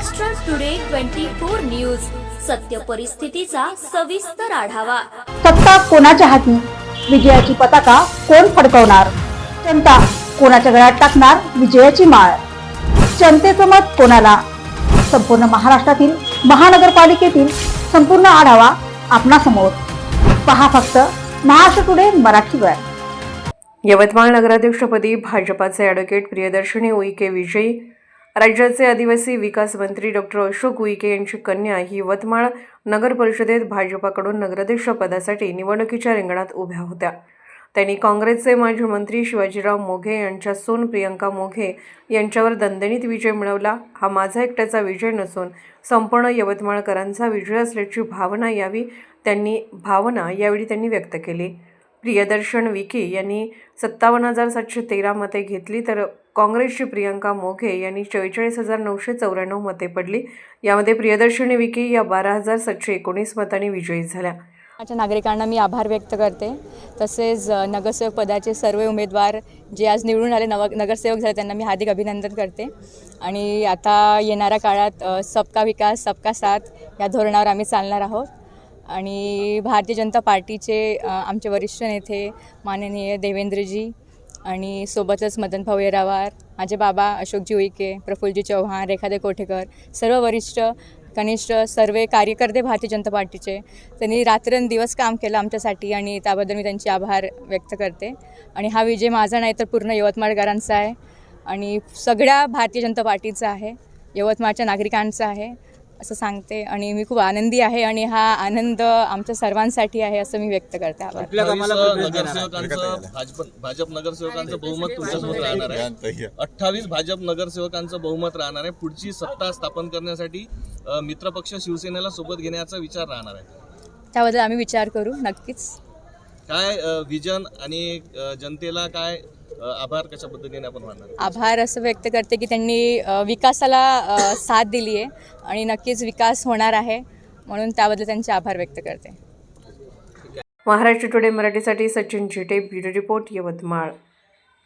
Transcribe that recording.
Maharashtra today 24 news, सत्य परिस्थितीचा सविस्तर आढावा। सत्ता कोणाच्या हाती, विजयाची पताका कोण फडकवणार, जनता कोणाच्या गळ्यात टाकणार विजयाची माळ, जनतेचं मत कोणाला, संपूर्ण महाराष्ट्रातील महानगरपालिकेतील संपूर्ण आढावा आपणासमोर पहा फक्त महाराष्ट्र टुडे मराठीवर। यवतमाळ नगराध्यक्षपदी भाजपाचे ॲडव्होकेट प्रियदर्शनी उईके विजयी। राज्याचे आदिवासी विकास मंत्री डॉक्टर अशोक उईके यांची कन्या ही यवतमाळ नगर परिषदेत भाजपाकडून नगराध्यक्षपदासाठी निवडणुकीच्या रिंगणात उभ्या होत्या। त्यांनी काँग्रेसचे माजी मंत्री शिवाजीराव मोघे यांच्या सून प्रियंका मोघे यांच्यावर दणदणीत विजय मिळवला। हा माझा एकट्याचा विजय नसून संपूर्ण यवतमाळकरांचा विजय असल्याची भावना यावेळी त्यांनी व्यक्त केली। प्रियदर्शन विखे यांनी 57,713 मते घेतली तर काँग्रेसची प्रियंका मोघे यांनी 44,994 मते पडली। यामध्ये प्रियदर्शनी विखे या 12,719 मतांनी विजयी झाल्या। माझ्या नागरिकांना मी आभार व्यक्त करते। तसेच नगरसेवक पदाचे सर्व उमेदवार जे आज निवडून आले नगरसेवक झाले त्यांना मी हार्दिक अभिनंदन करते। आणि आता येणाऱ्या काळात सबका विकास सबका साथ या धोरणावर आम्ही चालणार आहोत। आणि भारतीय जनता पार्टीचे आमचे वरिष्ठ नेते माननीय देवेंद्रजी आणि सोबतच मदन भाऊ येरावार, माझे बाबा अशोकजी उईके, प्रफुल्लजी चव्हाण, रेखाताई कोठेकर, सर्व वरिष्ठ कनिष्ठ सर्व कार्यकर्ते भारतीय जनता पार्टीचे त्यांनी रात्रंदिवस काम केलं आमच्यासाठी आणि त्याबद्दल मी त्यांचे आभार व्यक्त करते। आणि हा विजय माझा नाही तर पूर्ण यवतमाळकरांचा आहे आणि सगळ्या भारतीय जनता पार्टीचा आहे, यवतमाळच्या नागरिकांचा आहे असं सांगते। आणि मी खूप आनंदी आहे आणि हा आनंद आमच्या सर्वांसाठी आहे असं मी व्यक्त करते। भाजप नगरसेवकांचं बहुमत तुमच्यासोबत राहणार आहे। 28 भाजप नगरसेवकांचं बहुमत राहणार आहे। पुढची सत्ता स्थापन करण्यासाठी मित्रपक्ष शिवसेनेला सोबत घेण्याचा विचार राहणार आहे। त्याबद्दल आम्ही विचार करू नक्कीच। काय विजन आणि जनतेला काय आभार कशा पद्धतीने आपण मानणार? आभार असं व्यक्त करते की त्यांनी विकासाला साथ दिली आहे आणि नक्कीच विकास होणार आहे म्हणून त्याबद्दल त्यांचे आभार व्यक्त करते। महाराष्ट्र टुडे मराठीसाठी सचिन झिटे, ब्युरो रिपोर्ट, यवतमाळ।